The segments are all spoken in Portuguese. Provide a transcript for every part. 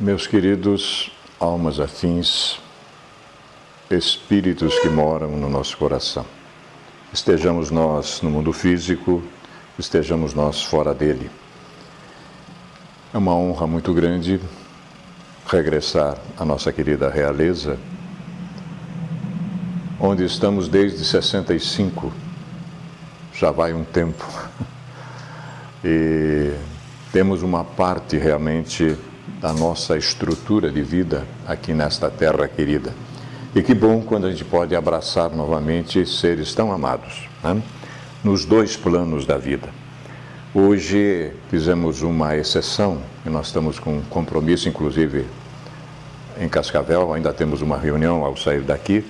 Meus queridos almas afins, espíritos que moram no nosso coração, estejamos nós no mundo físico, estejamos nós fora dele. É uma honra muito grande regressar à nossa querida realeza, onde estamos desde 65, já vai um tempo, e temos uma parte realmente da nossa estrutura de vida aqui nesta terra querida. E que bom quando a gente pode abraçar novamente seres tão amados, né? Nos dois planos da vida. Hoje fizemos uma exceção, e nós estamos com um compromisso, inclusive em Cascavel, ainda temos uma reunião ao sair daqui,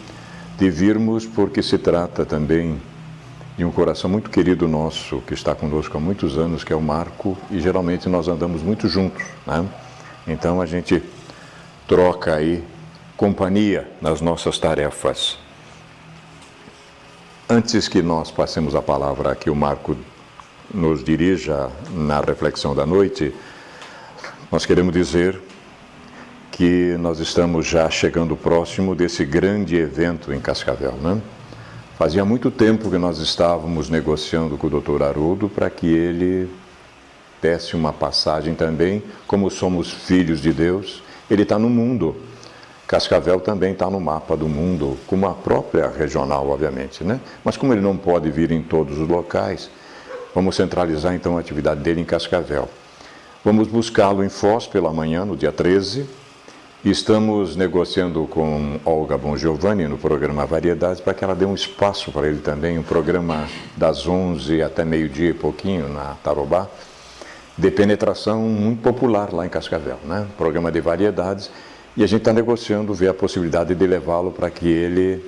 de virmos porque se trata também de um coração muito querido nosso, que está conosco há muitos anos, que é o Marco, e geralmente nós andamos muito juntos, né? Então a gente troca aí companhia nas nossas tarefas. Antes que nós passemos a palavra a que o Marco nos dirija na reflexão da noite, nós queremos dizer que nós estamos já chegando próximo desse grande evento em Cascavel, né? Fazia muito tempo que nós estávamos negociando com o Dr. Haroldo para que ele desse uma passagem também, como somos filhos de Deus, ele está no mundo. Cascavel também está no mapa do mundo, como a própria regional, obviamente, né? Mas como ele não pode vir em todos os locais, vamos centralizar então a atividade dele em Cascavel. Vamos buscá-lo em Foz pela manhã, no dia 13, e estamos negociando com Olga Bongiovanni no programa Variedades para que ela dê um espaço para ele também, um programa das 11 até meio-dia e pouquinho na Tarobá, de penetração muito popular lá em Cascavel, né? Programa de variedades, e a gente está negociando, ver a possibilidade de levá-lo para que ele,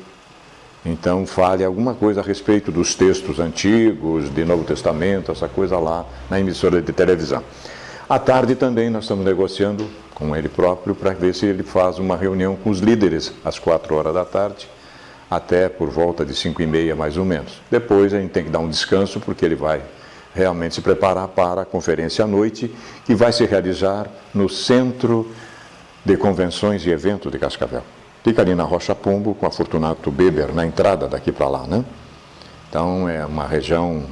então, fale alguma coisa a respeito dos textos antigos, de Novo Testamento, essa coisa lá na emissora de televisão. À tarde também nós estamos negociando com ele próprio para ver se ele faz uma reunião com os líderes às 4 horas da tarde, até por volta de 5h30 mais ou menos. Depois a gente tem que dar um descanso, porque ele vai realmente se preparar para a conferência à noite, que vai se realizar no Centro de Convenções e Eventos de Cascavel. Fica ali na Rocha Pombo, com a Fortunato Beber, na entrada daqui para lá, né? Então é uma região,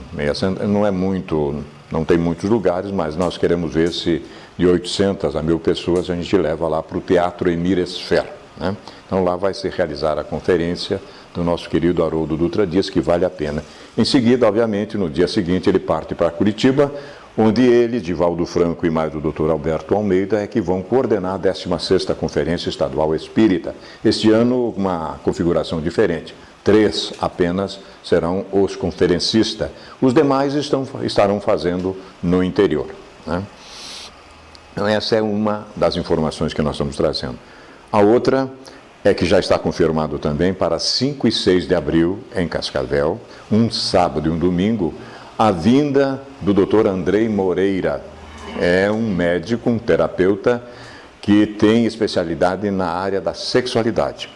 não é muito, não tem muitos lugares, mas nós queremos ver se de 800 a 1.000 pessoas a gente leva lá para o Teatro Emir Esfer, né? Então lá vai se realizar a conferência do nosso querido Haroldo Dutra Dias, que vale a pena. Em seguida, obviamente, no dia seguinte, ele parte para Curitiba, onde ele, Divaldo Franco e mais o Dr. Alberto Almeida é que vão coordenar a 16ª Conferência Estadual Espírita. Este ano, uma configuração diferente. 3 apenas serão os conferencistas. Os demais estarão fazendo no interior, né? Então, essa é uma das informações que nós estamos trazendo. A outra é que já está confirmado também para 5 e 6 de abril, em Cascavel, um sábado e um domingo, a vinda do Dr. Andrei Moreira. É um médico, um terapeuta, que tem especialidade na área da sexualidade.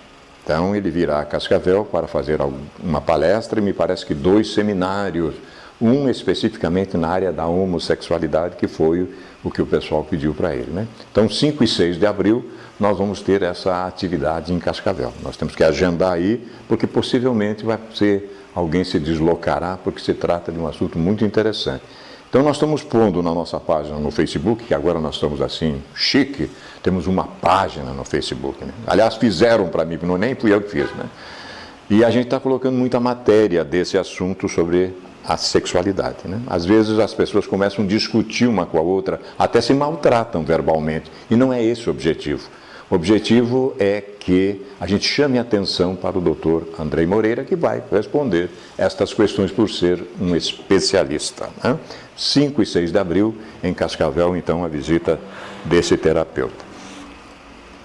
Então, ele virá a Cascavel para fazer uma palestra e me parece que 2 seminários, um especificamente na área da homossexualidade, que foi o que o pessoal pediu para ele, né? Então, 5 e 6 de abril, nós vamos ter essa atividade em Cascavel. Nós temos que agendar aí, porque possivelmente vai ser, alguém se deslocará, porque se trata de um assunto muito interessante. Então, nós estamos pondo na nossa página no Facebook, que agora nós estamos assim, chique, temos uma página no Facebook, né? Aliás, fizeram para mim, nem fui eu que fiz, né? E a gente está colocando muita matéria desse assunto sobre a sexualidade, né? Às vezes as pessoas começam a discutir uma com a outra, até se maltratam verbalmente, e não é esse o objetivo. O objetivo é que a gente chame a atenção para o Dr. Andrei Moreira, que vai responder estas questões por ser um especialista, né? 5 e 6 de abril, em Cascavel, então, a visita desse terapeuta.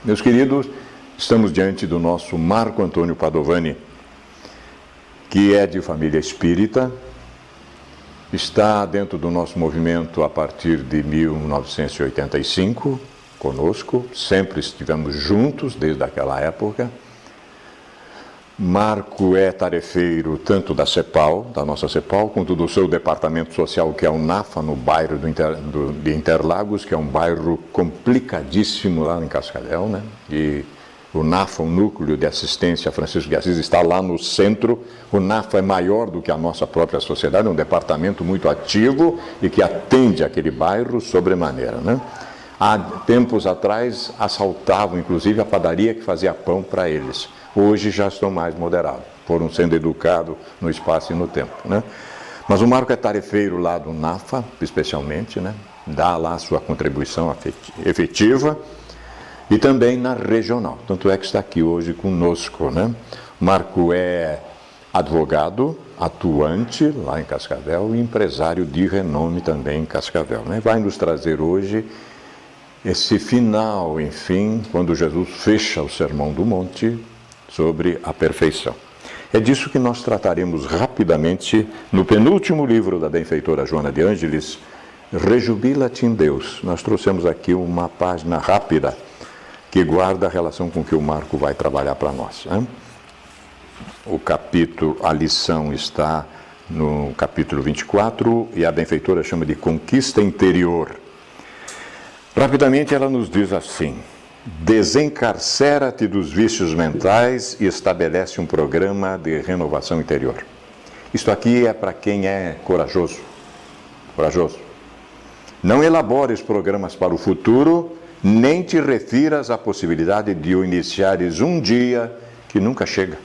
Meus queridos, estamos diante do nosso Marco Antônio Padovani, que é de família espírita, está dentro do nosso movimento a partir de 1985, conosco, sempre estivemos juntos desde aquela época. Marco é tarefeiro tanto da CEPAL, da nossa CEPAL, quanto do seu departamento social, que é o NAFA, no bairro de Interlagos, que é um bairro complicadíssimo lá em Cascavel, né? E o NAFA, o Núcleo de Assistência Francisco de Assis, está lá no centro. O NAFA é maior do que a nossa própria sociedade, é um departamento muito ativo e que atende aquele bairro sobremaneira, né? Há tempos atrás, assaltavam, inclusive, a padaria que fazia pão para eles. Hoje já estão mais moderados, foram sendo educados no espaço e no tempo, né? Mas o Marco é tarefeiro lá do NAFA, especialmente, né? Dá lá a sua contribuição efetiva, e também na regional, tanto é que está aqui hoje conosco, né? Marco é advogado, atuante lá em Cascavel e empresário de renome também em Cascavel, né? Vai nos trazer hoje esse final, enfim, quando Jesus fecha o Sermão do Monte sobre a perfeição. É disso que nós trataremos rapidamente no penúltimo livro da benfeitora Joana de Ângeles, Rejubila-te em Deus. Nós trouxemos aqui uma página rápida que guarda a relação com que o Marco vai trabalhar para nós, né? O capítulo, a lição está no capítulo 24 e a benfeitora chama de conquista interior. Rapidamente ela nos diz assim: desencarcera-te dos vícios mentais e estabelece um programa de renovação interior. Isto aqui é para quem é corajoso. Corajoso. Não elabores programas para o futuro, nem te refiras à possibilidade de o iniciares um dia que nunca chega.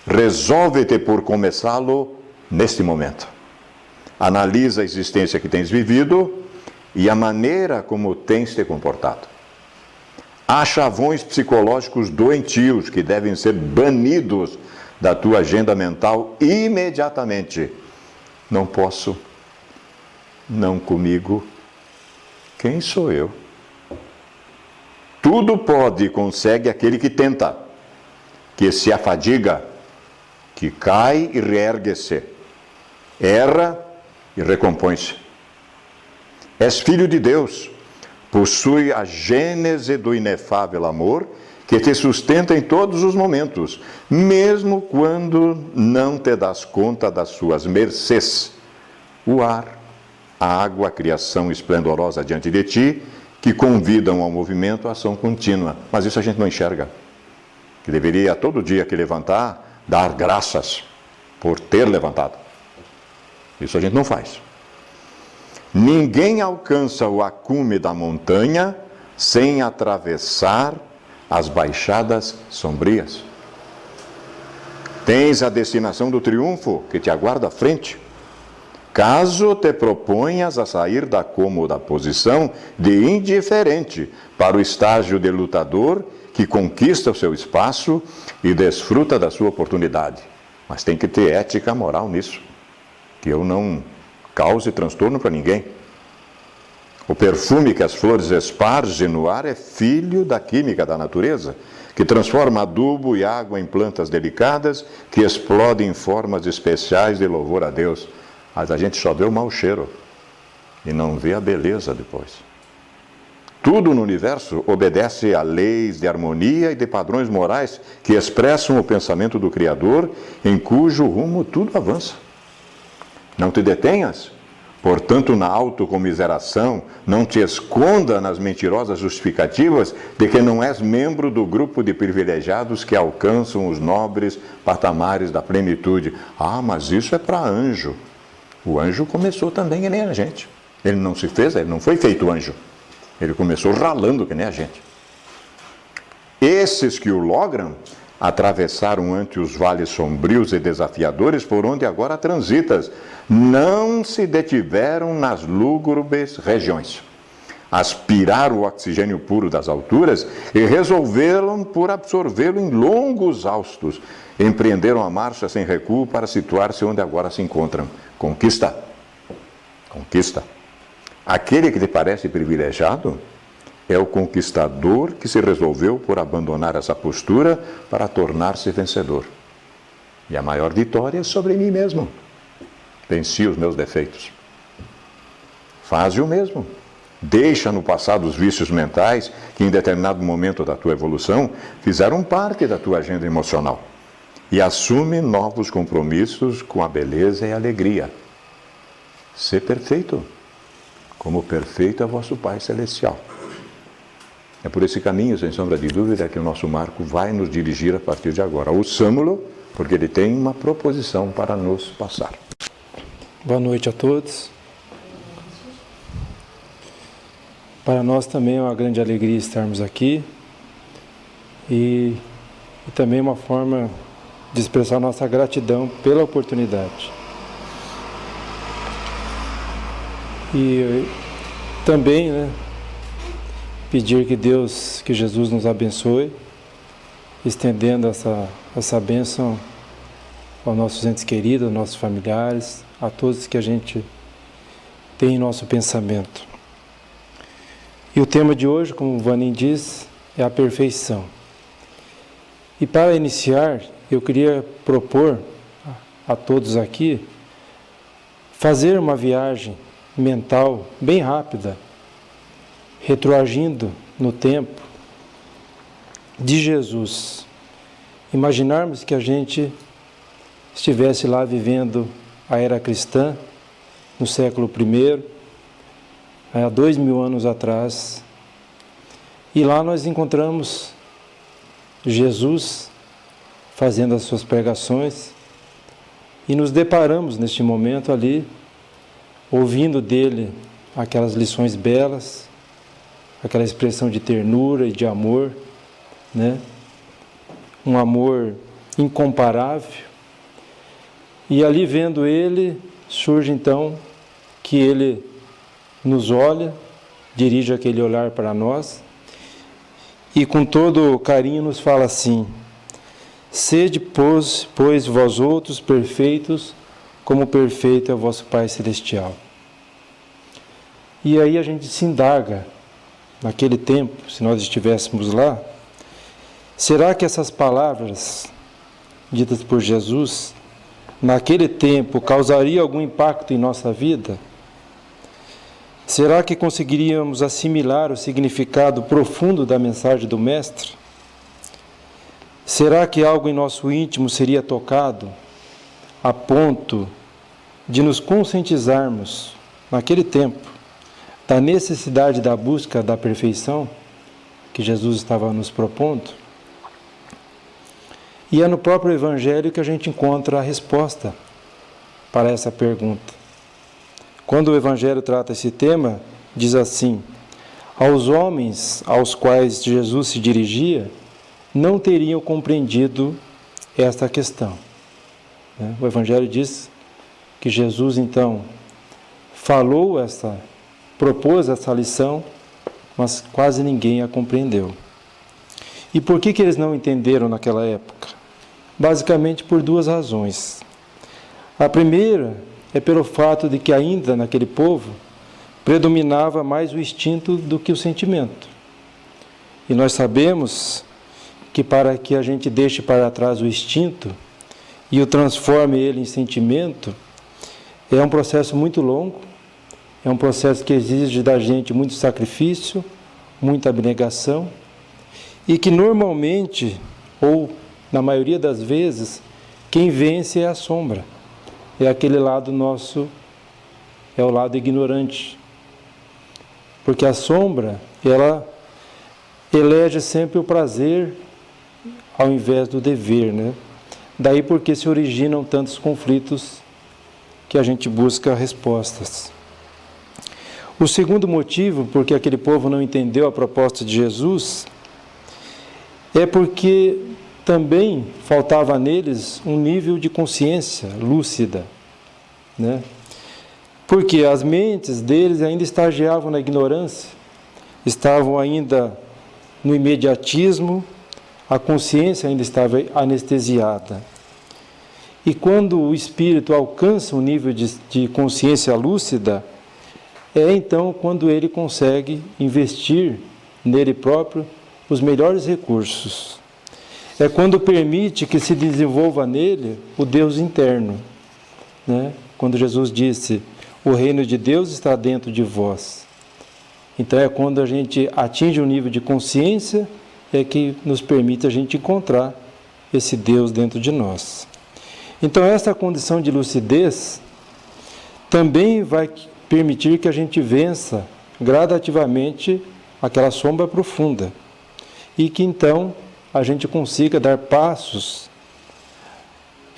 Resolve-te por começá-lo neste momento. Analisa a existência que tens vivido e a maneira como tens te comportado. Há chavões psicológicos doentios que devem ser banidos da tua agenda mental imediatamente. Não posso, não comigo, quem sou eu? Tudo pode e consegue aquele que tenta, que se afadiga, que cai e reergue-se, erra e recompõe-se. És filho de Deus, possui a gênese do inefável amor que te sustenta em todos os momentos, mesmo quando não te das conta das suas mercês. O ar, a água, a criação esplendorosa diante de ti, que convidam ao movimento, à ação contínua. Mas isso a gente não enxerga. Que deveria todo dia que levantar, dar graças por ter levantado. Isso a gente não faz. Ninguém alcança o acume da montanha sem atravessar as baixadas sombrias. Tens a destinação do triunfo que te aguarda à frente. Caso te proponhas a sair da cômoda posição de indiferente para o estágio de lutador que conquista o seu espaço e desfruta da sua oportunidade. Mas tem que ter ética moral nisso, que eu não cause transtorno para ninguém. O perfume que as flores espargem no ar é filho da química da natureza, que transforma adubo e água em plantas delicadas que explodem em formas especiais de louvor a Deus. Mas a gente só vê o mau cheiro e não vê a beleza depois. Tudo no universo obedece a leis de harmonia e de padrões morais que expressam o pensamento do Criador, em cujo rumo tudo avança. Não te detenhas, portanto, na autocomiseração, não te esconda nas mentirosas justificativas de que não és membro do grupo de privilegiados que alcançam os nobres patamares da plenitude. Ah, mas isso é para anjo. O anjo começou também que nem a gente. Ele não se fez, ele não foi feito anjo. Ele começou ralando que nem a gente. Esses que o logram atravessaram ante os vales sombrios e desafiadores por onde agora transitas, não se detiveram nas lúgubres regiões. Aspiraram o oxigênio puro das alturas e resolveram por absorvê-lo em longos haustos. Empreenderam a marcha sem recuo para situar-se onde agora se encontram. Conquista. Conquista. Aquele que te parece privilegiado é o conquistador que se resolveu por abandonar essa postura para tornar-se vencedor. E a maior vitória é sobre mim mesmo. Venci os meus defeitos. Faze o mesmo. Deixa no passado os vícios mentais que em determinado momento da tua evolução fizeram parte da tua agenda emocional. e assume novos compromissos com a beleza e a alegria. Ser perfeito, como perfeito é vosso Pai Celestial. É por esse caminho, sem sombra de dúvida, que o nosso Marco vai nos dirigir a partir de agora. Ouçamo-lo, porque ele tem uma proposição para nos passar. Boa noite a todos. Para nós também é uma grande alegria estarmos aqui e também uma forma de expressar nossa gratidão pela oportunidade. E também, pedir que Jesus nos abençoe, estendendo essa bênção aos nossos entes queridos, aos nossos familiares, a todos que a gente tem em nosso pensamento. E o tema de hoje, como o Vanin diz, é a perfeição. E para iniciar, eu queria propor a todos aqui fazer uma viagem mental bem rápida, retroagindo no tempo de Jesus. Imaginarmos que a gente estivesse lá vivendo a era cristã, no século I, há 2000 anos atrás, e lá nós encontramos Jesus fazendo as suas pregações e nos deparamos neste momento ali, ouvindo dele aquelas lições belas, aquela expressão de ternura e de amor, um amor incomparável. E ali vendo ele, surge então que ele nos olha, dirige aquele olhar para nós e com todo carinho nos fala assim: sede, pois vós outros perfeitos, como perfeito é o vosso Pai Celestial. E aí a gente se indaga, naquele tempo, se nós estivéssemos lá, será que essas palavras ditas por Jesus, naquele tempo, causariam algum impacto em nossa vida? Será que conseguiríamos assimilar o significado profundo da mensagem do Mestre? Será que algo em nosso íntimo seria tocado a ponto de nos conscientizarmos, naquele tempo, da necessidade da busca da perfeição que Jesus estava nos propondo? E é no próprio Evangelho que a gente encontra a resposta para essa pergunta. Quando o Evangelho trata esse tema, diz assim: aos homens aos quais Jesus se dirigia, não teriam compreendido esta questão. O Evangelho diz que Jesus, então, propôs essa lição, mas quase ninguém a compreendeu. E por que eles não entenderam naquela época? Basicamente por duas razões. A primeira é pelo fato de que ainda naquele povo predominava mais o instinto do que o sentimento. E nós sabemos que para que a gente deixe para trás o instinto e o transforme ele em sentimento, é um processo muito longo, é um processo que exige da gente muito sacrifício, muita abnegação, e que normalmente, ou na maioria das vezes, quem vence é a sombra. É aquele lado nosso, é o lado ignorante. Porque a sombra, ela elege sempre o prazer ao invés do dever, Daí porque se originam tantos conflitos que a gente busca respostas. O segundo motivo porque aquele povo não entendeu a proposta de Jesus é porque também faltava neles um nível de consciência lúcida, Porque as mentes deles ainda estagiavam na ignorância, estavam ainda no imediatismo, a consciência ainda estava anestesiada. E quando o espírito alcança um nível de consciência lúcida, é então quando ele consegue investir nele próprio os melhores recursos. É quando permite que se desenvolva nele o Deus interno. Quando Jesus disse: o reino de Deus está dentro de vós. Então é quando a gente atinge um nível de consciência que nos permite a gente encontrar esse Deus dentro de nós. Então, essa condição de lucidez também vai permitir que a gente vença gradativamente aquela sombra profunda e que então a gente consiga dar passos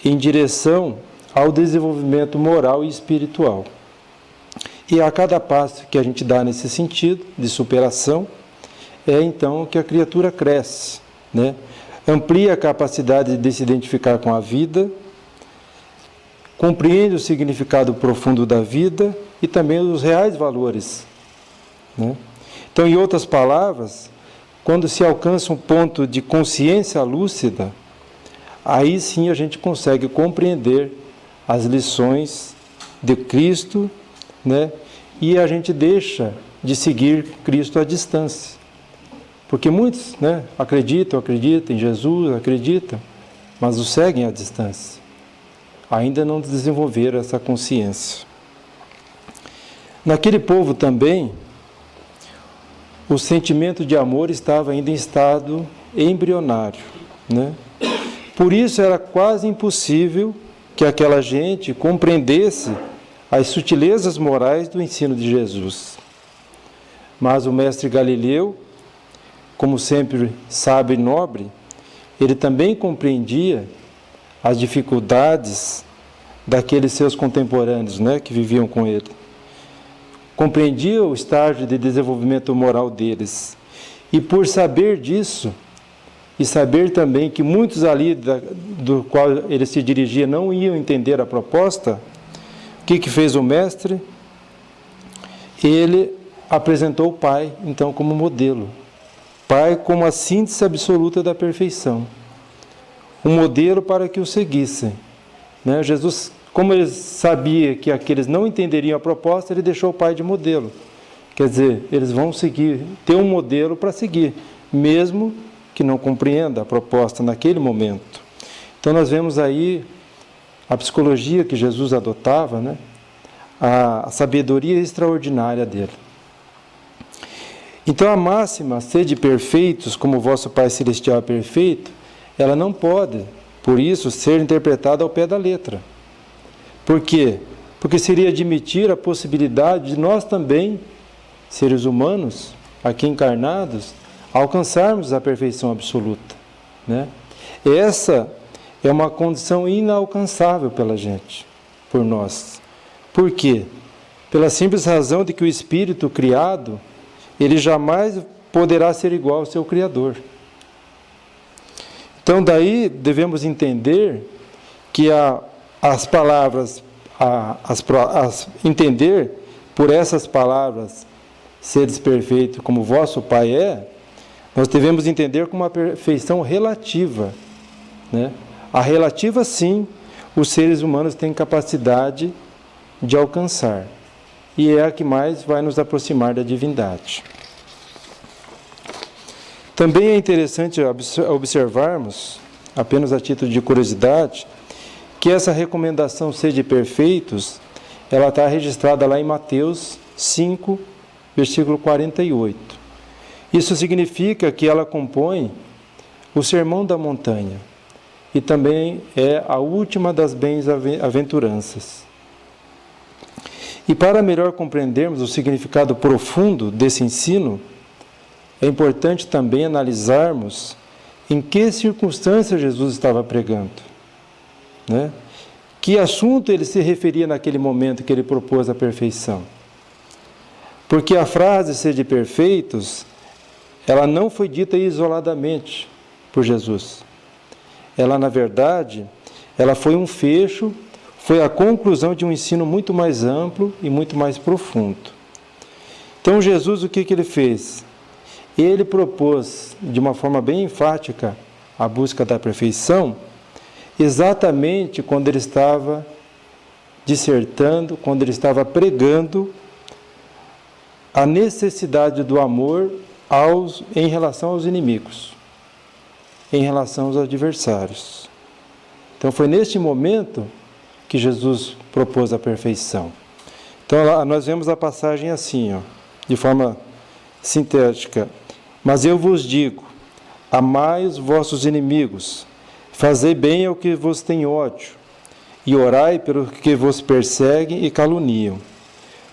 em direção ao desenvolvimento moral e espiritual. E a cada passo que a gente dá nesse sentido de superação, é então que a criatura cresce, né? Amplia a capacidade de se identificar com a vida, compreende o significado profundo da vida e também os reais valores, né? Então, em outras palavras, quando se alcança um ponto de consciência lúcida, aí sim a gente consegue compreender as lições de Cristo, né? E a gente deixa de seguir Cristo à distância. Porque muitos, né, acreditam em Jesus, mas o seguem à distância. Ainda não desenvolveram essa consciência. Naquele povo também, o sentimento de amor estava ainda em estado embrionário, né? Por isso era quase impossível que aquela gente compreendesse as sutilezas morais do ensino de Jesus. Mas o mestre Galileu, como sempre sábio e nobre, ele também compreendia as dificuldades daqueles seus contemporâneos, né, que viviam com ele. Compreendia o estágio de desenvolvimento moral deles. E por saber disso, e saber também que muitos ali do qual ele se dirigia não iam entender a proposta, o que fez o mestre? Ele apresentou o Pai, então, como modelo. Pai como a síntese absoluta da perfeição. Um modelo para que o seguissem, né? Jesus, como ele sabia que aqueles não entenderiam a proposta, ele deixou o Pai de modelo. Quer dizer, eles vão seguir, ter um modelo para seguir, mesmo que não compreenda a proposta naquele momento. Então nós vemos aí a psicologia que Jesus adotava, né? A sabedoria extraordinária dele. Então a máxima, sede perfeitos como o vosso Pai Celestial é perfeito, ela não pode, por isso, ser interpretada ao pé da letra. Por quê? Porque seria admitir a possibilidade de nós também, seres humanos, aqui encarnados, alcançarmos a perfeição absoluta, né? Essa é uma condição inalcançável pela gente, por nós. Por quê? Pela simples razão de que o espírito criado, ele jamais poderá ser igual ao seu Criador. Então, daí devemos entender que as palavras, entender por essas palavras, seres perfeitos como vosso Pai é, nós devemos entender como uma perfeição relativa, né? A relativa, sim, os seres humanos têm capacidade de alcançar. E é a que mais vai nos aproximar da divindade. Também é interessante observarmos, apenas a título de curiosidade, que essa recomendação sede perfeitos, ela está registrada lá em Mateus 5, versículo 48. Isso significa que ela compõe o Sermão da Montanha e também é a última das bem-aventuranças. E para melhor compreendermos o significado profundo desse ensino, é importante também analisarmos em que circunstâncias Jesus estava pregando, né? Que assunto ele se referia naquele momento que ele propôs a perfeição. Porque a frase sede perfeitos, ela não foi dita isoladamente por Jesus. Ela, na verdade, ela foi um fecho, foi a conclusão de um ensino muito mais amplo e muito mais profundo. Então, Jesus, o que ele fez? Ele propôs, de uma forma bem enfática, a busca da perfeição, exatamente quando ele estava dissertando, quando ele estava pregando a necessidade do amor em relação aos inimigos, em relação aos adversários. Então foi neste momento que Jesus propôs a perfeição. Então lá nós vemos a passagem assim, de forma sintética. Mas eu vos digo, amai os vossos inimigos, Fazei bem ao que vos tem ódio, e orai pelo que vos perseguem e caluniam.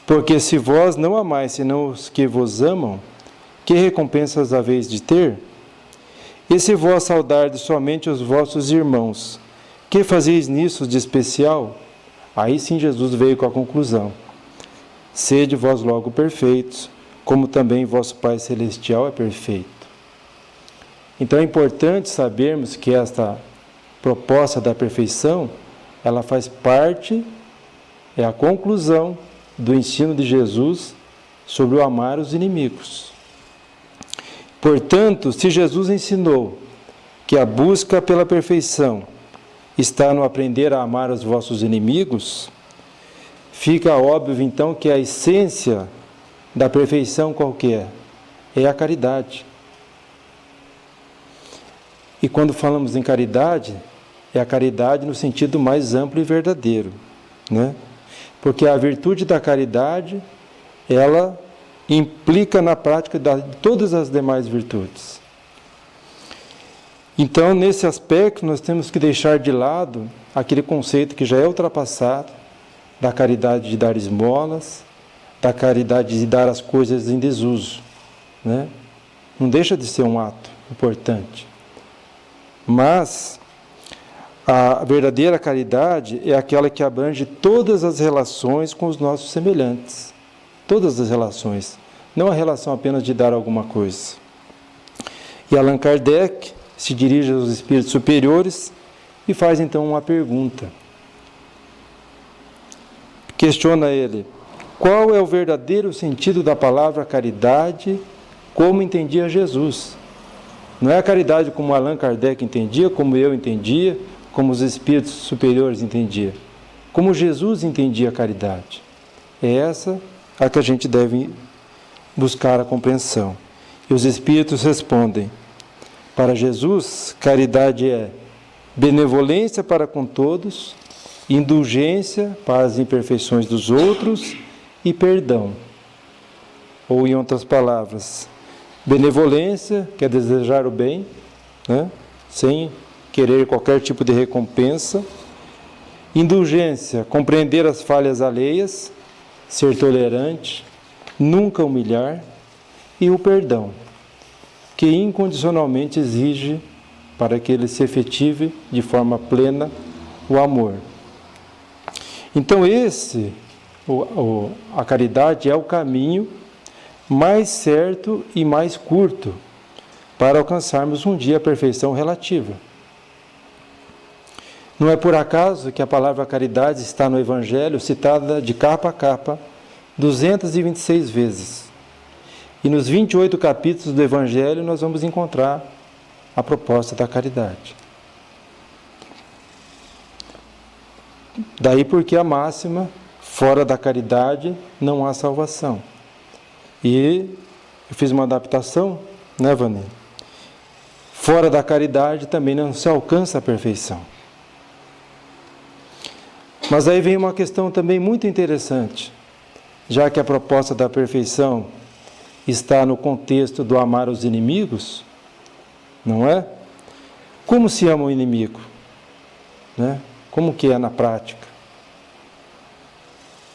Porque se vós não amais senão os que vos amam, que recompensas haveis de ter? E se vós saudardes somente os vossos irmãos, que fazeis nisso de especial? Aí sim Jesus veio com a conclusão. Sede vós logo perfeitos, como também vosso Pai Celestial é perfeito. Então é importante sabermos que esta proposta da perfeição, ela faz parte, é a conclusão do ensino de Jesus sobre o amar os inimigos. Portanto, se Jesus ensinou que a busca pela perfeição está no aprender a amar os vossos inimigos, fica óbvio então que a essência da perfeição qual que é? É a caridade. E quando falamos em caridade, é a caridade no sentido mais amplo e verdadeiro, né? Porque a virtude da caridade, ela implica na prática de todas as demais virtudes. Então, nesse aspecto, nós temos que deixar de lado aquele conceito que já é ultrapassado, da caridade de dar esmolas, da caridade de dar as coisas em desuso, né? Não deixa de ser um ato importante. Mas a verdadeira caridade é aquela que abrange todas as relações com os nossos semelhantes. Todas as relações. Não a relação apenas de dar alguma coisa. E Allan Kardec se dirige aos espíritos superiores e faz então uma pergunta. Questiona ele: qual é o verdadeiro sentido da palavra caridade, como entendia Jesus? Não é a caridade como Allan Kardec entendia, como eu entendia, como os espíritos superiores entendiam. Como Jesus entendia a caridade. É essa a que a gente deve buscar a compreensão. E os espíritos respondem: para Jesus, caridade é benevolência para com todos, indulgência para as imperfeições dos outros e perdão. Ou, em outras palavras, benevolência, que é desejar o bem, né? Sem querer qualquer tipo de recompensa. Indulgência, compreender as falhas alheias, ser tolerante, nunca humilhar. E o perdão, que incondicionalmente exige, para que ele se efetive de forma plena, o amor. Então a caridade é o caminho mais certo e mais curto para alcançarmos um dia a perfeição relativa. Não é por acaso que a palavra caridade está no Evangelho citada de capa a capa 226 vezes. E nos 28 capítulos do Evangelho nós vamos encontrar a proposta da caridade. Daí porque a máxima, fora da caridade não há salvação. E eu fiz uma adaptação, né, Vânia? Fora da caridade também não se alcança a perfeição. Mas aí vem uma questão também muito interessante, já que a proposta da perfeição está no contexto do amar os inimigos, não é? Como se ama o inimigo? Né? Como que é na prática?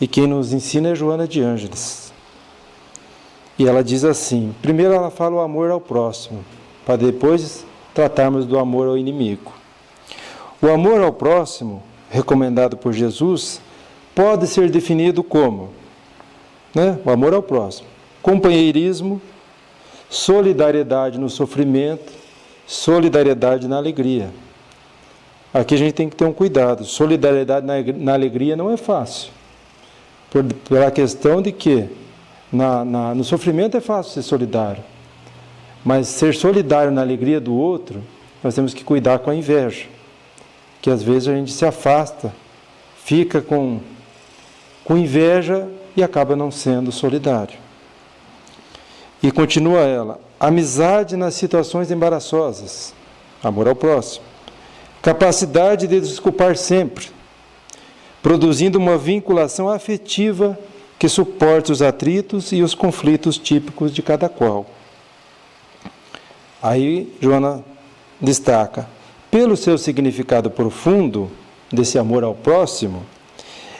E quem nos ensina é Joana de Ângeles. E ela diz assim, primeiro ela fala o amor ao próximo, para depois tratarmos do amor ao inimigo. O amor ao próximo, recomendado por Jesus, pode ser definido como, né? O amor ao próximo, companheirismo, solidariedade no sofrimento, solidariedade na alegria. Aqui a gente tem que ter um cuidado. Solidariedade na alegria não é fácil. Pela questão de que no sofrimento é fácil ser solidário. Mas ser solidário na alegria do outro, nós temos que cuidar com a inveja. Que às vezes a gente se afasta, fica com inveja e acaba não sendo solidário. E continua ela, amizade nas situações embaraçosas, amor ao próximo, capacidade de desculpar sempre, produzindo uma vinculação afetiva que suporte os atritos e os conflitos típicos de cada qual. Aí Joana destaca, pelo seu significado profundo desse amor ao próximo,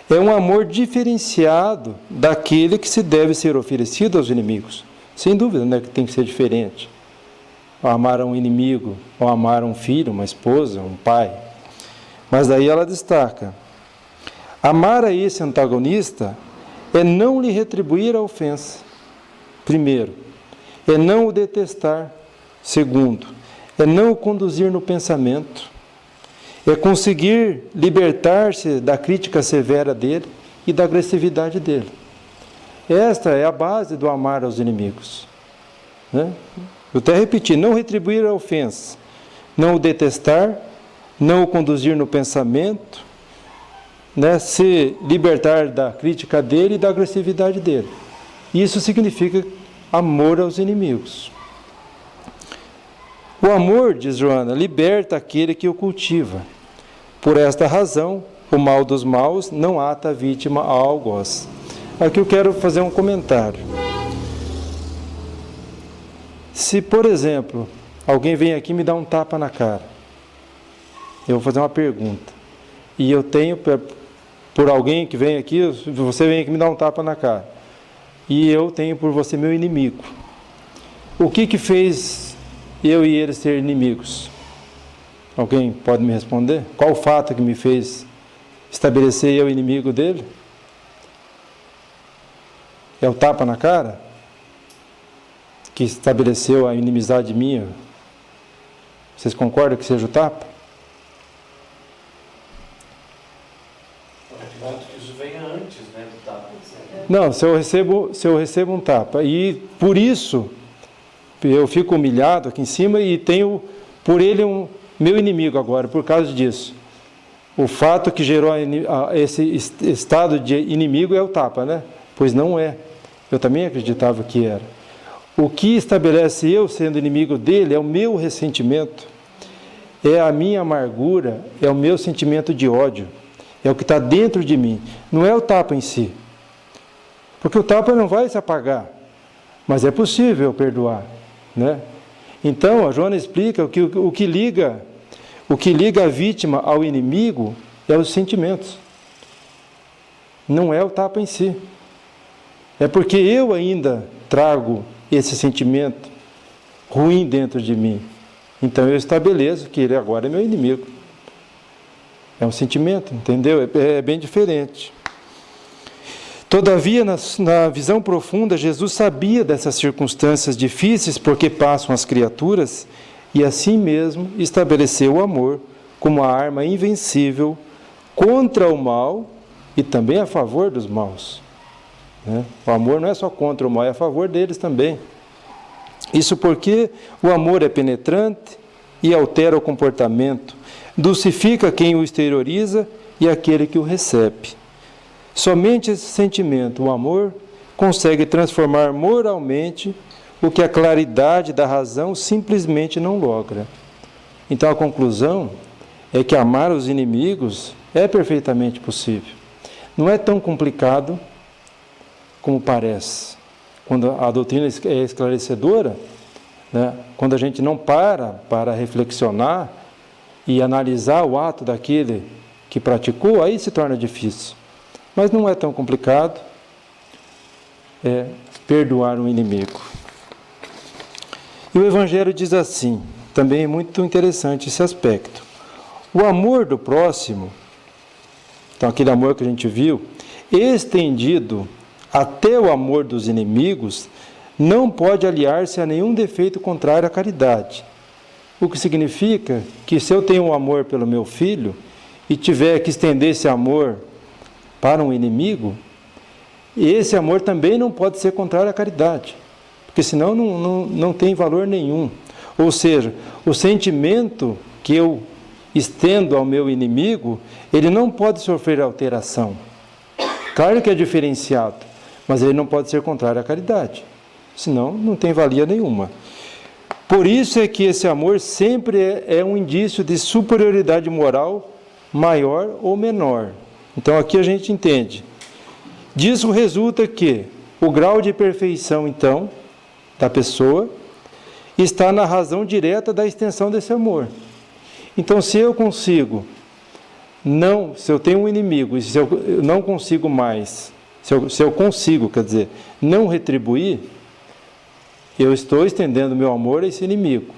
é um amor diferenciado daquele que se deve ser oferecido aos inimigos. Sem dúvida, né, que tem que ser diferente. Ou amar um inimigo, ou amar um filho, uma esposa, um pai. Mas daí ela destaca: amar a esse antagonista é não lhe retribuir a ofensa. Primeiro, é não o detestar. Segundo, é não o conduzir no pensamento. É conseguir libertar-se da crítica severa dele e da agressividade dele. Esta é a base do amar aos inimigos. Né? Eu até repeti: não retribuir a ofensa, não o detestar, não o conduzir no pensamento, né? Se libertar da crítica dele e da agressividade dele. Isso significa amor aos inimigos. O amor, diz Joana, liberta aquele que o cultiva. Por esta razão, o mal dos maus não ata a vítima ao algoz. Aqui eu quero fazer um comentário. Se, por exemplo, alguém vem aqui e me dá um tapa na cara, eu vou fazer uma pergunta, e eu tenho, por alguém que vem aqui, você vem aqui e me dá um tapa na cara, e eu tenho por você meu inimigo. O que fez eu e ele ser inimigos? Alguém pode me responder? Qual o fato que me fez estabelecer eu inimigo dele? É o tapa na cara? Que estabeleceu a inimizade minha? Vocês concordam que seja o tapa? Isso vem antes, né, do tapa. Não, se eu recebo um tapa, e por isso eu fico humilhado aqui em cima e tenho por ele um meu inimigo agora, por causa disso. O fato que gerou esse estado de inimigo é o tapa, né? Pois não é. Eu também acreditava que era. O que estabelece eu sendo inimigo dele é o meu ressentimento, é a minha amargura, é o meu sentimento de ódio, é o que está dentro de mim. Não é o tapa em si. Porque o tapa não vai se apagar, mas é possível perdoar, né? Então, a Joana explica o que liga a vítima ao inimigo é os sentimentos. Não é o tapa em si. É porque eu ainda trago esse sentimento ruim dentro de mim. Então, eu estabeleço que ele agora é meu inimigo. É um sentimento, entendeu? É bem diferente. Todavia, na visão profunda, Jesus sabia dessas circunstâncias difíceis porque passam as criaturas e assim mesmo estabeleceu o amor como a arma invencível contra o mal e também a favor dos maus. Né? O amor não é só contra o mal, é a favor deles também. Isso porque o amor é penetrante e altera o comportamento, dulcifica quem o exterioriza e aquele que o recebe. Somente esse sentimento, o amor, consegue transformar moralmente o que a claridade da razão simplesmente não logra. Então a conclusão é que amar os inimigos é perfeitamente possível. Não é tão complicado como parece. Quando a doutrina é esclarecedora, né? Quando a gente não para reflexionar e analisar o ato daquele que praticou, aí se torna difícil. Mas não é tão complicado perdoar um inimigo. E o Evangelho diz assim, também é muito interessante esse aspecto. O amor do próximo, então aquele amor que a gente viu, estendido até o amor dos inimigos, não pode aliar-se a nenhum defeito contrário à caridade. O que significa que se eu tenho um amor pelo meu filho e tiver que estender esse amor para um inimigo, esse amor também não pode ser contrário à caridade, porque senão não tem valor nenhum. Ou seja, o sentimento que eu estendo ao meu inimigo, ele não pode sofrer alteração. Claro que é diferenciado, mas ele não pode ser contrário à caridade, senão não tem valia nenhuma. Por isso é que esse amor sempre é um indício de superioridade moral maior ou menor. Então aqui a gente entende. Disso resulta que o grau de perfeição, então, da pessoa está na razão direta da extensão desse amor. Então, se eu consigo, se eu tenho um inimigo, e se eu não consigo mais, se eu consigo, quer dizer, não retribuir, eu estou estendendo meu amor a esse inimigo.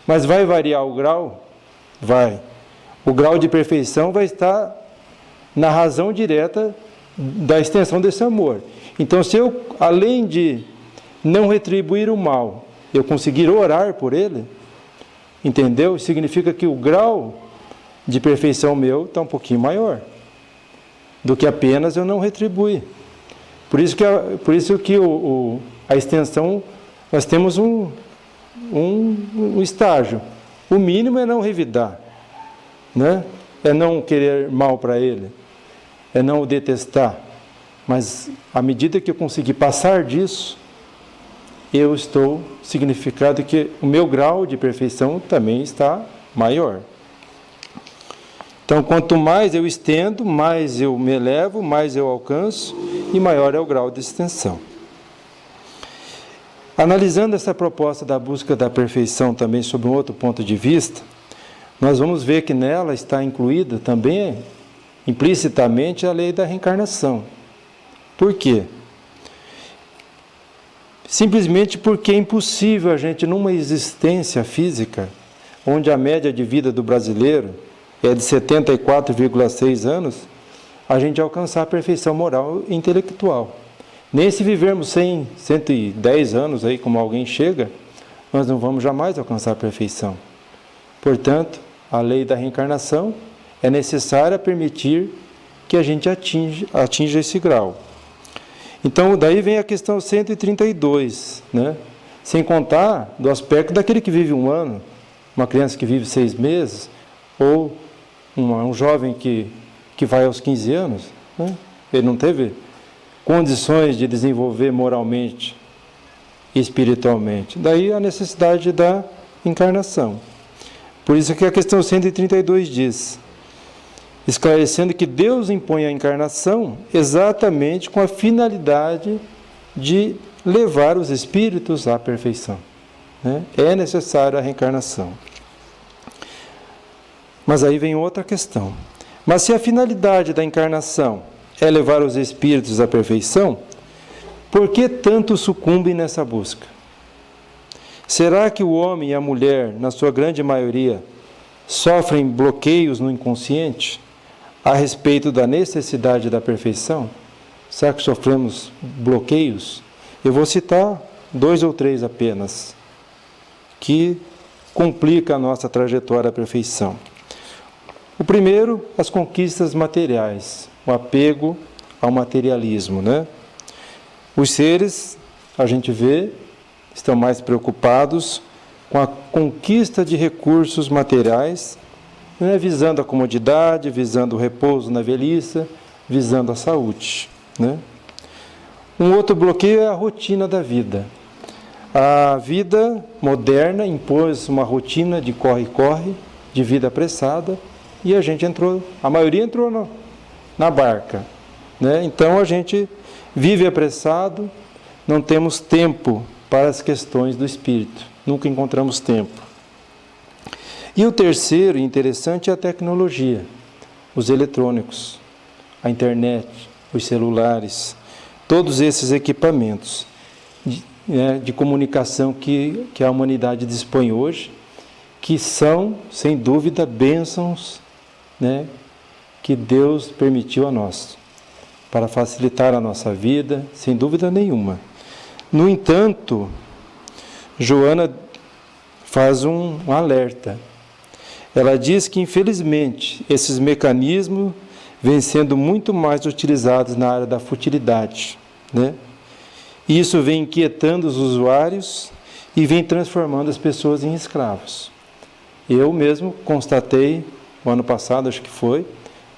Mas vai variar o grau? Vai. O grau de perfeição vai estar na razão direta da extensão desse amor. Então, se eu, além de não retribuir o mal, eu conseguir orar por ele, entendeu? Significa que o grau de perfeição meu está um pouquinho maior do que apenas eu não retribuir. Por isso que a extensão, nós temos um estágio. O mínimo é não revidar, né? É não querer mal para ele, é não o detestar. Mas à medida que eu conseguir passar disso, eu estou significado que o meu grau de perfeição também está maior. Então, quanto mais eu estendo, mais eu me elevo, mais eu alcanço e maior é o grau de extensão. Analisando essa proposta da busca da perfeição também sob um outro ponto de vista, nós vamos ver que nela está incluída também, implicitamente, a lei da reencarnação. Por quê? Simplesmente porque é impossível a gente, numa existência física, onde a média de vida do brasileiro é de 74,6 anos, a gente alcançar a perfeição moral e intelectual. Nem se vivermos 100, 110 anos, aí, como alguém chega, nós não vamos jamais alcançar a perfeição. Portanto, a lei da reencarnação é necessária permitir que a gente atinja esse grau. Então, daí vem a questão 132, né? Sem contar do aspecto daquele que vive 1 ano, uma criança que vive 6 meses, ou um jovem que vai aos 15 anos, né? Ele não teve condições de desenvolver moralmente e espiritualmente. Daí a necessidade da encarnação. Por isso que a questão 132 diz, esclarecendo que Deus impõe a encarnação exatamente com a finalidade de levar os espíritos à perfeição, né? É necessária a reencarnação. Mas aí vem outra questão. Mas se a finalidade da encarnação é levar os espíritos à perfeição, por que tanto sucumbem nessa busca? Será que o homem e a mulher, na sua grande maioria, sofrem bloqueios no inconsciente a respeito da necessidade da perfeição? Será que sofremos bloqueios? Eu vou citar 2 ou 3 apenas, que complicam a nossa trajetória à perfeição. O primeiro, as conquistas materiais, o apego ao materialismo, né? Os seres, a gente vê, estão mais preocupados com a conquista de recursos materiais, né? Visando a comodidade, visando o repouso na velhice, visando a saúde, né? Um outro bloqueio é a rotina da vida. A vida moderna impôs uma rotina de corre-corre, de vida apressada, e a maioria entrou na barca, né? Então a gente vive apressado, não temos tempo para as questões do espírito, nunca encontramos tempo. E o terceiro interessante é a tecnologia, os eletrônicos, a internet, os celulares, todos esses equipamentos de comunicação que a humanidade dispõe hoje, que são, sem dúvida, bênçãos, né, que Deus permitiu a nós, para facilitar a nossa vida, sem dúvida nenhuma. No entanto, Joana faz um alerta. Ela diz que, infelizmente, esses mecanismos vêm sendo muito mais utilizados na área da futilidade, né? E isso vem inquietando os usuários e vem transformando as pessoas em escravos. Eu mesmo constatei, o ano passado, acho que foi,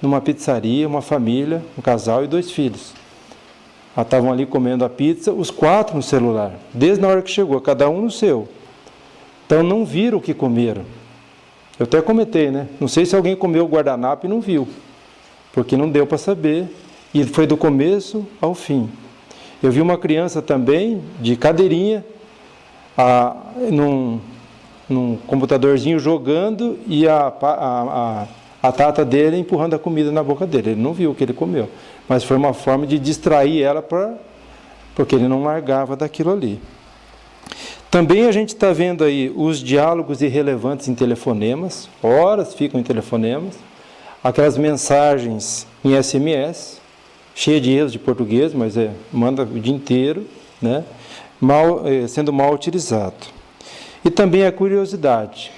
numa pizzaria, uma família, um casal e 2 filhos. Estavam ali comendo a pizza, os 4 no celular, desde na hora que chegou, cada um no seu. Então não viram o que comeram. Eu até comentei, né? Não sei se alguém comeu o guardanapo e não viu, porque não deu para saber, e foi do começo ao fim. Eu vi uma criança também, de cadeirinha, num computadorzinho jogando e a tata dele empurrando a comida na boca dele. Ele não viu o que ele comeu, mas foi uma forma de distrair ela porque ele não largava daquilo ali. Também a gente está vendo aí os diálogos irrelevantes em telefonemas, horas ficam em telefonemas, aquelas mensagens em SMS, cheia de erros de português, mas manda o dia inteiro, né? Sendo mal utilizado. E também a curiosidade.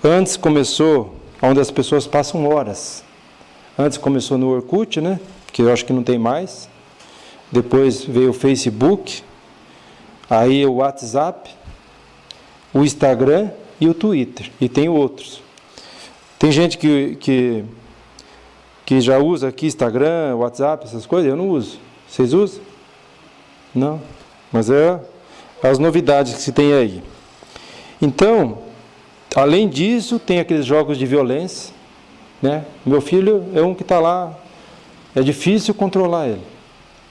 Antes começou, onde as pessoas passam horas. Antes começou no Orkut, né? Que eu acho que não tem mais. Depois veio o Facebook, aí o WhatsApp, o Instagram e o Twitter. E tem outros. Tem gente que já usa aqui Instagram, WhatsApp, essas coisas. Eu não uso. Vocês usam? Não. Mas é as novidades que se tem aí. Então, além disso, tem aqueles jogos de violência, né? Meu filho é um que está lá, é difícil controlar ele.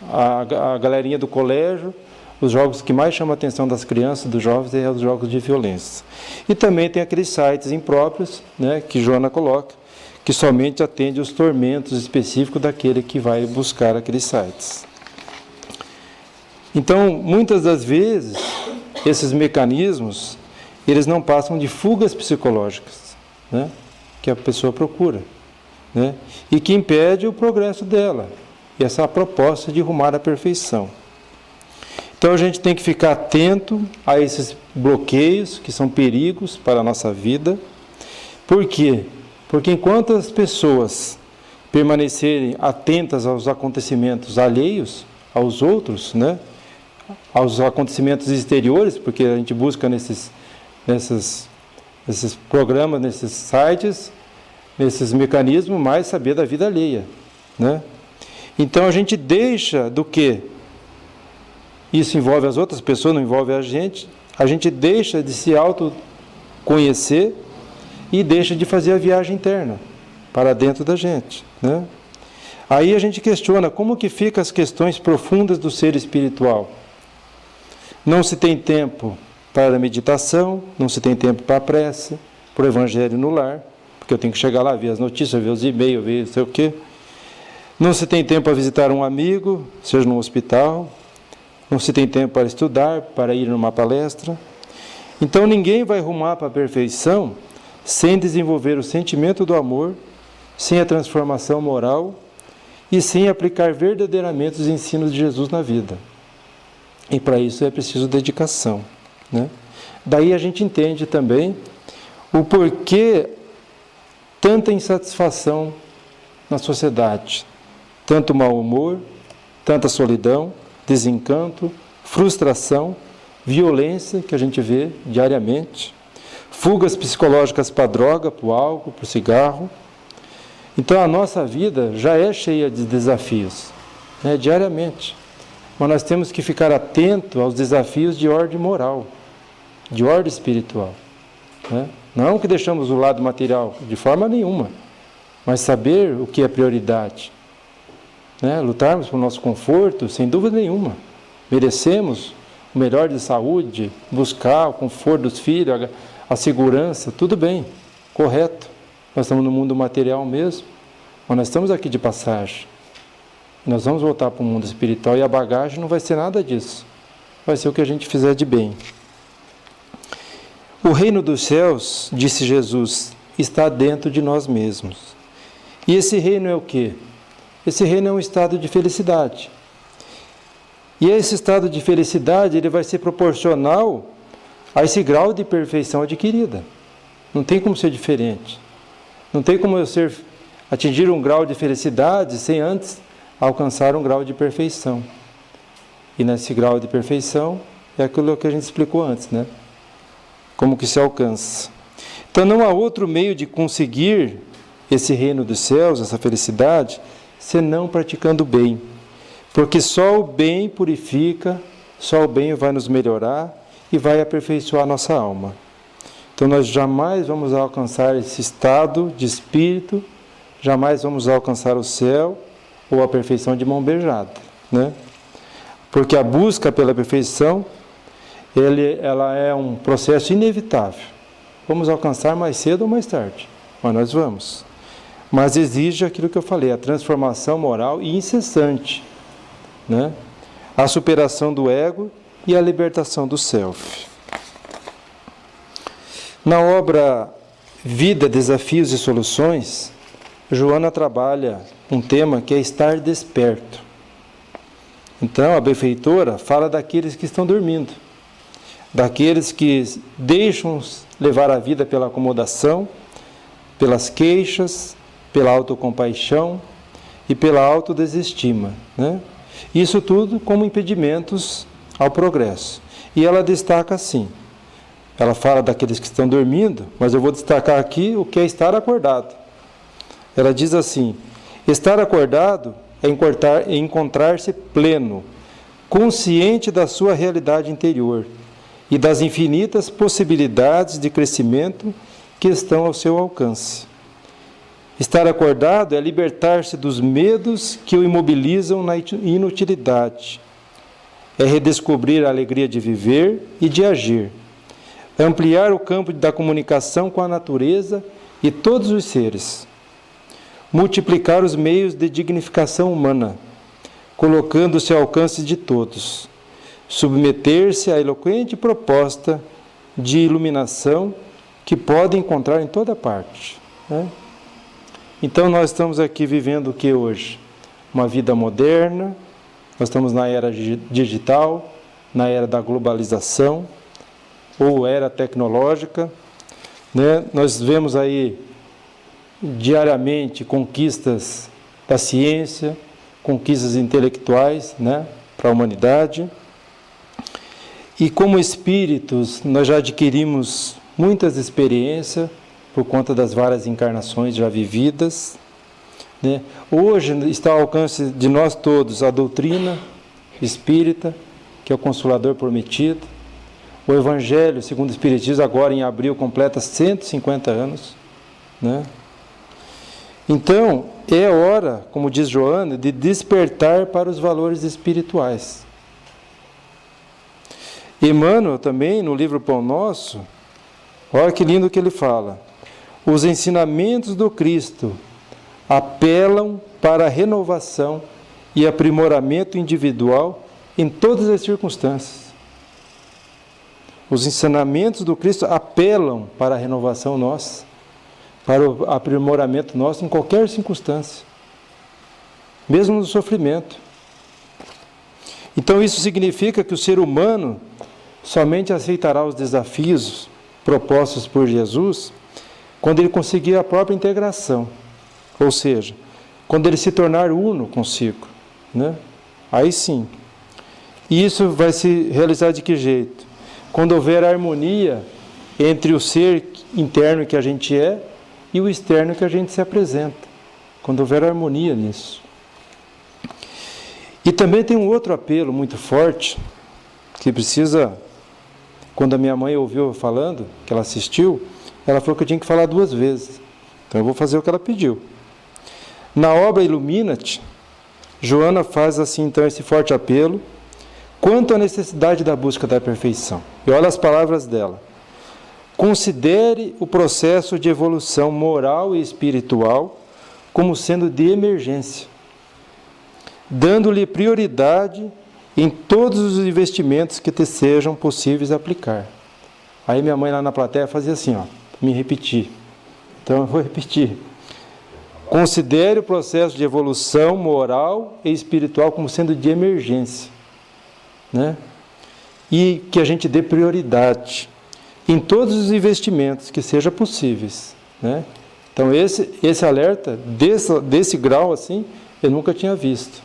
A galerinha do colégio, os jogos que mais chamam a atenção das crianças, dos jovens, é os jogos de violência. E também tem aqueles sites impróprios, né, que Joana coloca, que somente atende os tormentos específicos daquele que vai buscar aqueles sites. Então, muitas das vezes, esses mecanismos, eles não passam de fugas psicológicas, né, que a pessoa procura, né, e que impede o progresso dela, e essa proposta de rumar à perfeição. Então, a gente tem que ficar atento a esses bloqueios, que são perigos para a nossa vida. Por quê? Porque enquanto as pessoas permanecerem atentas aos acontecimentos alheios, aos outros, né, aos acontecimentos exteriores, porque a gente busca nesses programas, nesses sites, nesses mecanismos, mais saber da vida alheia, né? Então a gente deixa do que isso envolve as outras pessoas, não envolve a gente deixa de se autoconhecer e deixa de fazer a viagem interna para dentro da gente, né? Aí a gente questiona como que ficam as questões profundas do ser espiritual. Não se tem tempo para a meditação, não se tem tempo para a prece, para o evangelho no lar, porque eu tenho que chegar lá, ver as notícias, ver os e-mails, ver não sei o quê. Não se tem tempo para visitar um amigo, seja no hospital. Não se tem tempo para estudar, para ir numa palestra. Então ninguém vai rumar para a perfeição sem desenvolver o sentimento do amor, sem a transformação moral e sem aplicar verdadeiramente os ensinos de Jesus na vida. E para isso é preciso dedicação, né? Daí a gente entende também o porquê tanta insatisfação na sociedade, tanto mau humor, tanta solidão, desencanto, frustração, violência que a gente vê diariamente, fugas psicológicas para a droga, para o álcool, para o cigarro. Então a nossa vida já é cheia de desafios, né, diariamente. Mas nós temos que ficar atento aos desafios de ordem moral, de ordem espiritual, né? Não que deixamos o lado material, de forma nenhuma, mas saber o que é prioridade, né? Lutarmos pelo nosso conforto, sem dúvida nenhuma. Merecemos o melhor de saúde, buscar o conforto dos filhos, a segurança, tudo bem, correto. Nós estamos no mundo material mesmo, mas nós estamos aqui de passagem. Nós vamos voltar para o mundo espiritual e a bagagem não vai ser nada disso. Vai ser o que a gente fizer de bem. O reino dos céus, disse Jesus, está dentro de nós mesmos. E esse reino é o quê? Esse reino é um estado de felicidade. E esse estado de felicidade, ele vai ser proporcional a esse grau de perfeição adquirida. Não tem como ser diferente. Não tem como eu atingir um grau de felicidade sem antes alcançar um grau de perfeição. E nesse grau de perfeição é aquilo que a gente explicou antes, né? Como que se alcança. Então não há outro meio de conseguir esse reino dos céus, essa felicidade, senão praticando o bem. Porque só o bem purifica, só o bem vai nos melhorar e vai aperfeiçoar a nossa alma. Então nós jamais vamos alcançar esse estado de espírito, jamais vamos alcançar o céu ou a perfeição de mão beijada, né? Porque a busca pela perfeição, ela é um processo inevitável. vamos alcançar mais cedo ou mais tarde, mas nós vamos. Mas exige aquilo que eu falei, a transformação moral e incessante, né? A superação do ego e a libertação do self. Na obra Vida, Desafios e Soluções, Joana trabalha um tema que é estar desperto. Então, a benfeitora fala daqueles que estão dormindo, daqueles que deixam levar a vida pela acomodação, pelas queixas, pela autocompaixão e pela autodesestima, né? Isso tudo como impedimentos ao progresso. E ela destaca assim, ela fala daqueles que estão dormindo, mas eu vou destacar aqui o que é estar acordado. Ela diz assim, estar acordado é encontrar-se pleno, consciente da sua realidade interior e das infinitas possibilidades de crescimento que estão ao seu alcance. Estar acordado é libertar-se dos medos que o imobilizam na inutilidade. É redescobrir a alegria de viver e de agir. É ampliar o campo da comunicação com a natureza e todos os seres. Multiplicar os meios de dignificação humana, colocando-se ao alcance de todos. Submeter-se à eloquente proposta de iluminação que pode encontrar em toda parte, né? Então, nós estamos aqui vivendo o que hoje? Uma vida moderna, nós estamos na era digital, na era da globalização, ou era tecnológica, né? Nós vemos aí diariamente conquistas da ciência, conquistas intelectuais, né, para a humanidade. E como espíritos, nós já adquirimos muitas experiências por conta das várias encarnações já vividas, né? Hoje está ao alcance de nós todos a doutrina espírita, que é o Consolador prometido. O Evangelho, segundo o Espiritismo, agora em abril completa 150 anos, né? Então, é hora, como diz Joana, de despertar para os valores espirituais. Emmanuel também, no livro Pão Nosso, olha que lindo que ele fala. Os ensinamentos do Cristo apelam para a renovação e aprimoramento individual em todas as circunstâncias. Os ensinamentos do Cristo apelam para a renovação nossa, para o aprimoramento nosso em qualquer circunstância, mesmo no sofrimento. Então isso significa que o ser humano somente aceitará os desafios propostos por Jesus quando ele conseguir a própria integração, ou seja, quando ele se tornar uno consigo, né? Aí sim. E isso vai se realizar de que jeito? Quando houver harmonia entre o ser interno que a gente é e o externo que a gente se apresenta. Quando houver harmonia nisso. E também tem um outro apelo muito forte, que precisa, quando a minha mãe ouviu eu falando, que ela assistiu, ela falou que eu tinha que falar 2 vezes. Então eu vou fazer o que ela pediu. Na obra Ilumina-te, Joana faz assim então esse forte apelo quanto à necessidade da busca da perfeição. E olha as palavras dela. Considere o processo de evolução moral e espiritual como sendo de emergência, dando-lhe prioridade em todos os investimentos que te sejam possíveis aplicar. Aí minha mãe lá na plateia fazia assim, ó, me repetir. Então eu vou repetir. Considere o processo de evolução moral e espiritual como sendo de emergência, né? E que a gente dê prioridade em todos os investimentos que sejam possíveis, né? Então esse alerta desse grau assim eu nunca tinha visto,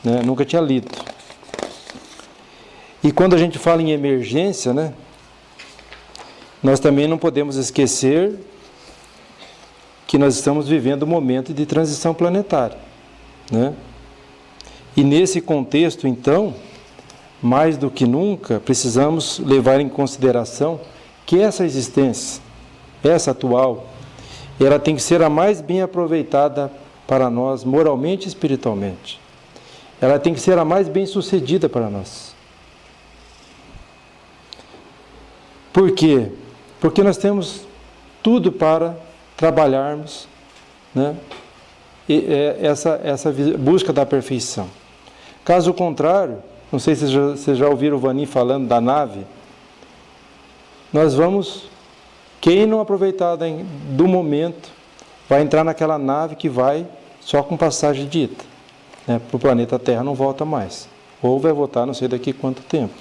né? Nunca tinha lido. E quando a gente fala em emergência, né, nós também não podemos esquecer que nós estamos vivendo um momento de transição planetária, né? E nesse contexto, então, mais do que nunca, precisamos levar em consideração que essa existência, essa atual, ela tem que ser a mais bem aproveitada para nós, moralmente e espiritualmente. Ela tem que ser a mais bem sucedida para nós. Por quê? Porque nós temos tudo para trabalharmos, né? Essa busca da perfeição. Caso contrário, não sei se vocês já ouviram o Vanim falando da nave, nós vamos, quem não aproveitar do momento, vai entrar naquela nave que vai só com passagem dita, né? Para o planeta Terra não volta mais, ou vai voltar não sei daqui quanto tempo.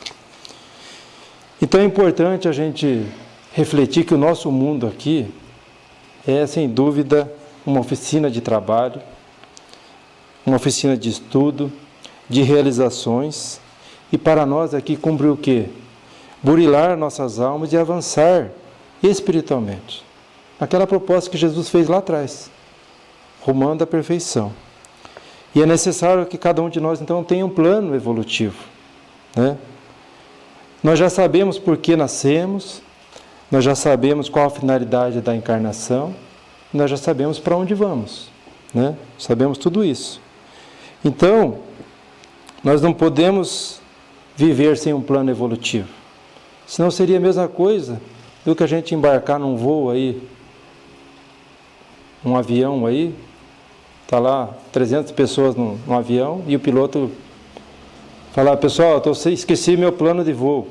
Então é importante a gente refletir que o nosso mundo aqui é, sem dúvida, uma oficina de trabalho, uma oficina de estudo, de realizações, e para nós aqui cumpre o quê? Burilar nossas almas e avançar espiritualmente. Aquela proposta que Jesus fez lá atrás, rumando à perfeição. E é necessário que cada um de nós, então, tenha um plano evolutivo, né? Nós já sabemos por que nascemos, nós já sabemos qual a finalidade da encarnação, nós já sabemos para onde vamos, né? Sabemos tudo isso. Então, nós não podemos viver sem um plano evolutivo. Senão seria a mesma coisa do que a gente embarcar num voo aí, um avião aí, está lá 300 pessoas no avião e o piloto falar: pessoal, esqueci meu plano de voo.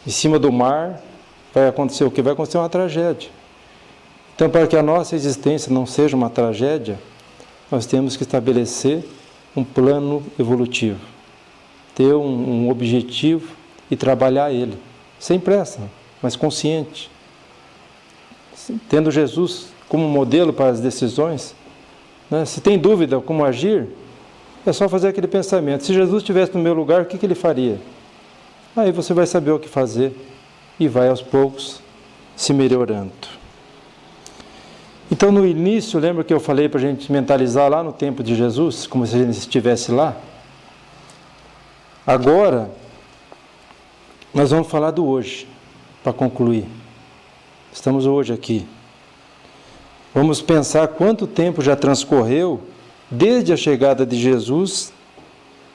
Em cima do mar vai acontecer o quê? Vai acontecer uma tragédia. Então, para que a nossa existência não seja uma tragédia, nós temos que estabelecer um plano evolutivo, ter um objetivo e trabalhar ele, sem pressa, mas consciente. Tendo Jesus como modelo para as decisões, né? Se tem dúvida como agir, é só fazer aquele pensamento: se Jesus estivesse no meu lugar, o que ele faria? Aí você vai saber o que fazer e vai aos poucos se melhorando. Então, no início, lembra que eu falei para a gente mentalizar lá no tempo de Jesus, como se a gente estivesse lá? Agora, nós vamos falar do hoje, para concluir. Estamos hoje aqui. Vamos pensar quanto tempo já transcorreu desde a chegada de Jesus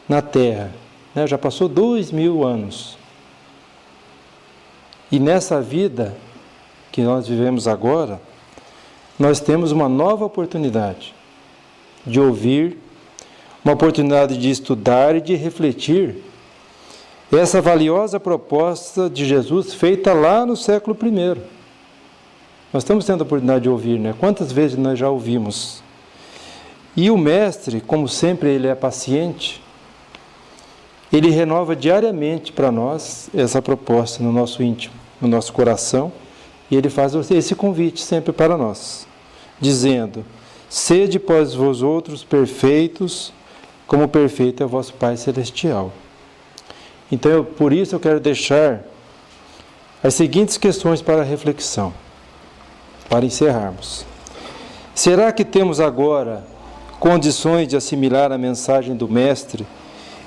na Terra. Já passou 2000 anos. E nessa vida que nós vivemos agora, nós temos uma nova oportunidade de ouvir, uma oportunidade de estudar e de refletir essa valiosa proposta de Jesus feita lá no século I. Nós estamos tendo a oportunidade de ouvir, né? Quantas vezes nós já ouvimos? E o Mestre, como sempre ele é paciente, ele renova diariamente para nós essa proposta no nosso íntimo, no nosso coração, e ele faz esse convite sempre para nós, dizendo: sede pois vós outros perfeitos, como perfeito é o vosso Pai Celestial. Então, por isso eu quero deixar as seguintes questões para reflexão, para encerrarmos. Será que temos agora condições de assimilar a mensagem do Mestre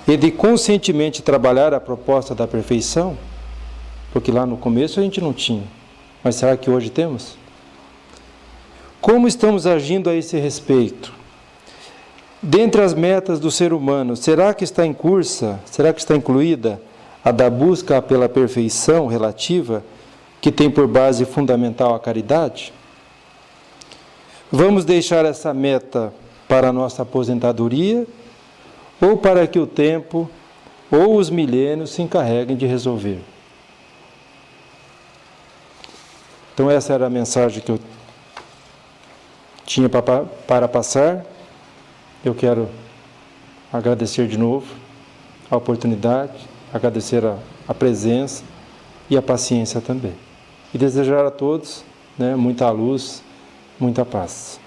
e de conscientemente trabalhar a proposta da perfeição? Porque lá no começo a gente não tinha, mas será que hoje temos? Como estamos agindo a esse respeito? Dentre as metas do ser humano, será que está incluída a da busca pela perfeição relativa, que tem por base fundamental a caridade? Vamos deixar essa meta para a nossa aposentadoria, ou para que o tempo ou os milênios se encarreguem de resolver? Então essa era a mensagem que eu tinha para passar. Eu quero agradecer de novo a oportunidade, agradecer a presença e a paciência também. E desejar a todos, né, muita luz, muita paz.